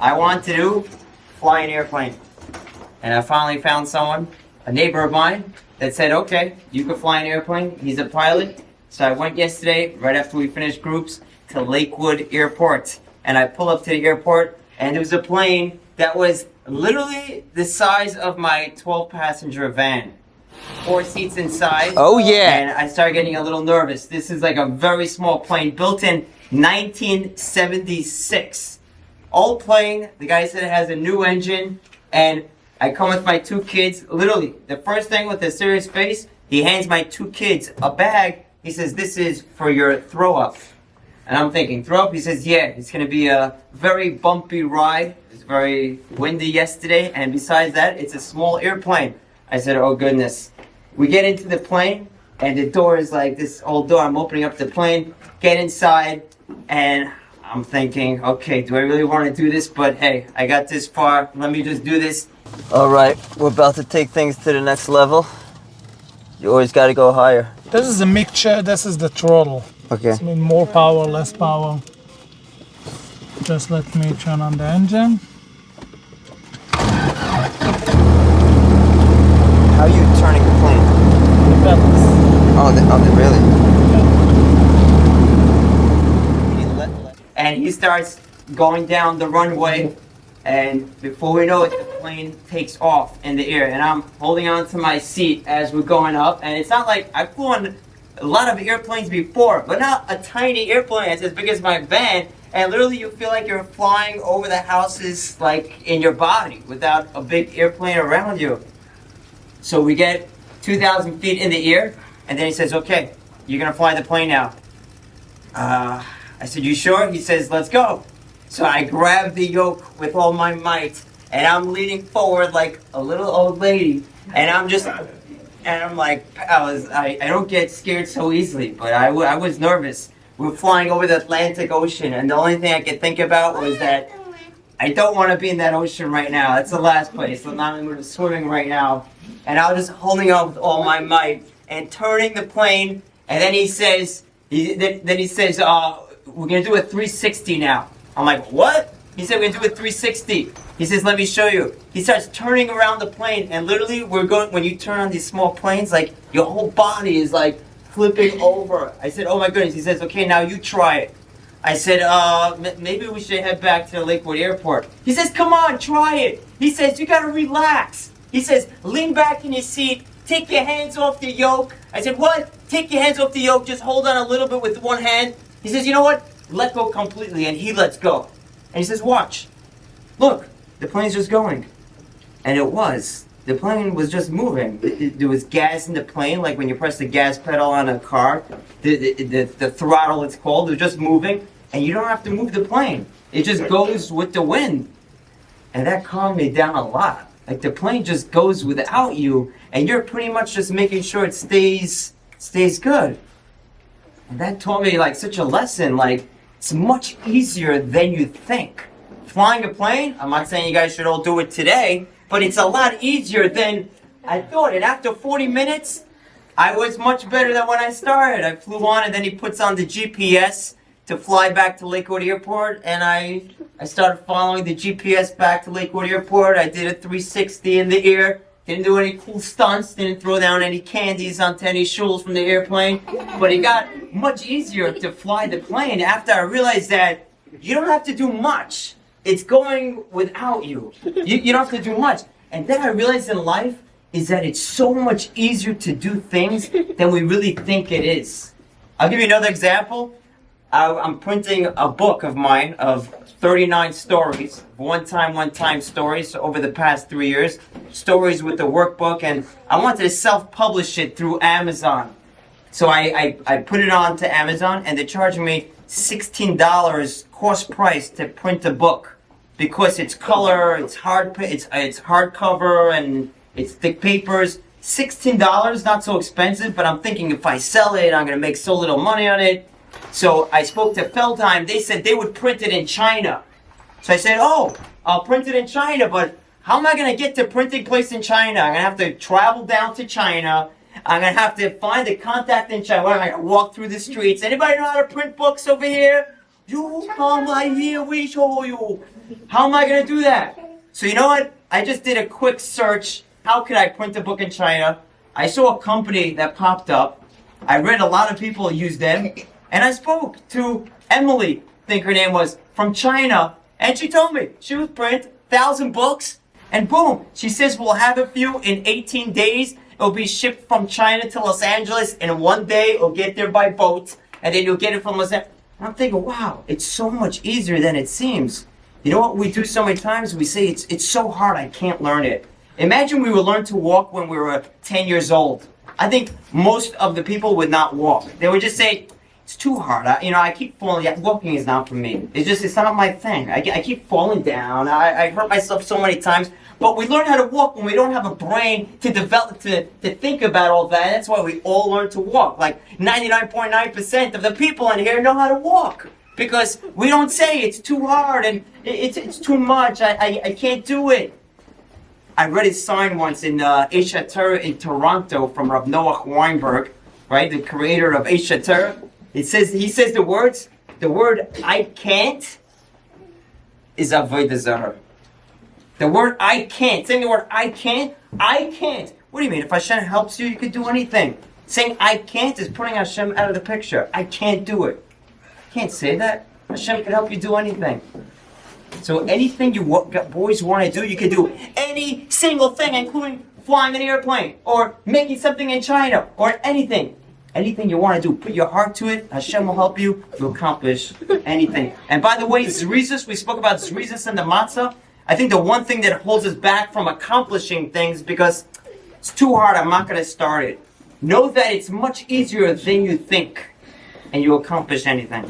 I wanted to fly an airplane. And I finally found someone, a neighbor of mine, that said, okay, you can fly an airplane. He's a pilot. So I went yesterday, right after we finished groups, to Lakewood Airport. And I pull up to the airport, and there was a plane that was literally the size of my 12-passenger van. 4 seats inside. Oh, yeah. And I started getting a little nervous. This is like a very small plane, built in 1976. Old plane. The guy said it has a new engine. And I come with my 2 kids. Literally, the first thing with a serious face, he hands my 2 kids a bag. He says, this is for your throw up. And I'm thinking, throw up? He says, yeah, it's going to be a very bumpy ride. It's very windy yesterday. And besides that, it's a small airplane. I said, oh, goodness. We get into the plane, and the door is like this old door. I'm opening up the plane, get inside, and I'm thinking, okay, do I really want to do this? But hey, I got this far. Let me just do this. All right, we're about to take things to the next level. You always got to go higher. This is a mixture. This is the throttle. Okay. I mean, more power, less power. Just let me turn on the engine. How are you turning the plane? The pedals. Oh, really? And he starts going down the runway, and before we know it, the plane takes off in the air, and I'm holding on to my seat as we're going up. And it's not like I flew on a lot of airplanes before, but not a tiny airplane. It's as big as my van, and literally you feel like you're flying over the houses, like in your body, without a big airplane around you. So we get 2,000 feet in the air, and then he says, okay, you're going to fly the plane now. I said, you sure? He says, let's go. So I grab the yoke with all my might, and I'm leaning forward like a little old lady, and I'm like, I don't get scared so easily, but I was nervous. We're flying over the Atlantic Ocean, and the only thing I could think about was that I don't want to be in that ocean right now. That's the last place. I'm not even swimming right now. And I was just holding on with all my might and turning the plane. And then he says, we're going to do a 360 now. I'm like, what? He said, we're going to do a 360. He says, let me show you. He starts turning around the plane. And literally, when you turn on these small planes, like your whole body is like flipping over. I said, oh my goodness. He says, okay, now you try it. I said, maybe we should head back to Lakewood Airport. He says, come on, try it. He says, you got to relax. He says, lean back in your seat, take your hands off the yoke. I said, what? Take your hands off the yoke, just hold on a little bit with one hand. He says, you know what? Let go completely, and he lets go. And he says, watch. Look, the plane's just going. And it was. The plane was just moving. There was gas in the plane, like when you press the gas pedal on a car. The throttle, it's called, it was just moving. And you don't have to move the plane. It just goes with the wind. And that calmed me down a lot. Like the plane just goes without you, and you're pretty much just making sure it stays good. And that taught me like such a lesson. Like it's much easier than you think. Flying a plane, I'm not saying you guys should all do it today, but it's a lot easier than I thought. And after 40 minutes, I was much better than when I started. I flew on, and then he puts on the GPS to fly back to Lakewood Airport, and I started following the GPS back to Lakewood Airport. I did a 360 in the air. Didn't do any cool stunts. Didn't throw down any candies onto any shuls from the airplane. But it got much easier to fly the plane after I realized that you don't have to do much. It's going without you. You don't have to do much. And then I realized in life is that it's so much easier to do things than we really think it is. I'll give you another example. I'm printing a book of mine of 39 stories, one-time stories over the past 3 years, stories with the workbook, and I wanted to self-publish it through Amazon. So I put it on to Amazon, and they're charging me $16 cost price to print a book because it's color, it's hardcover, and it's thick papers. $16, not so expensive, but I'm thinking if I sell it, I'm going to make so little money on it. So I spoke to Feldheim. They said they would print it in China. So I said, oh, I'll print it in China, but how am I going to get to printing place in China? I'm going to have to travel down to China. I'm going to have to find a contact in China. What, am I going to walk through the streets? Anybody know how to print books over here? You come right here, we show you. How am I going to do that? So you know what? I just did a quick search. How could I print a book in China? I saw a company that popped up. I read a lot of people use them. And I spoke to Emily, I think her name was, from China. And she told me she would print 1,000 books. And boom, she says we'll have it for you in 18 days. It'll be shipped from China to Los Angeles. And in one day, it'll get there by boat. And then you'll get it from Los Angeles. I'm thinking, wow, it's so much easier than it seems. You know what we do so many times? We say it's so hard, I can't learn it. Imagine we would learn to walk when we were 10 years old. I think most of the people would not walk. They would just say, it's too hard. I keep falling. Walking is not for me. It's not my thing. I keep falling down. I hurt myself so many times. But we learn how to walk when we don't have a brain to develop, to think about all that. That's why we all learn to walk. Like 99.9% of the people in here know how to walk. Because we don't say it's too hard and it's too much. I can't do it. I read a sign once in Aish HaTorah in Toronto from Rav Noach Weinberg, right, the creator of Aish HaTorah. He says the word I can't is avodah zarah. The word I can't, saying the word I can't. What do you mean? If Hashem helps you, you can do anything. Saying I can't is putting Hashem out of the picture. I can't do it. Can't say that. Hashem can help you do anything. So anything you boys want to do, you can do any single thing, including flying an airplane or making something in China or anything. Anything you want to do, put your heart to it. Hashem will help you to accomplish anything. And by the way, Zrizis, we spoke about Zrizis and the matzah. I think the one thing that holds us back from accomplishing things because it's too hard, I'm not going to start it. Know that it's much easier than you think, and you accomplish anything.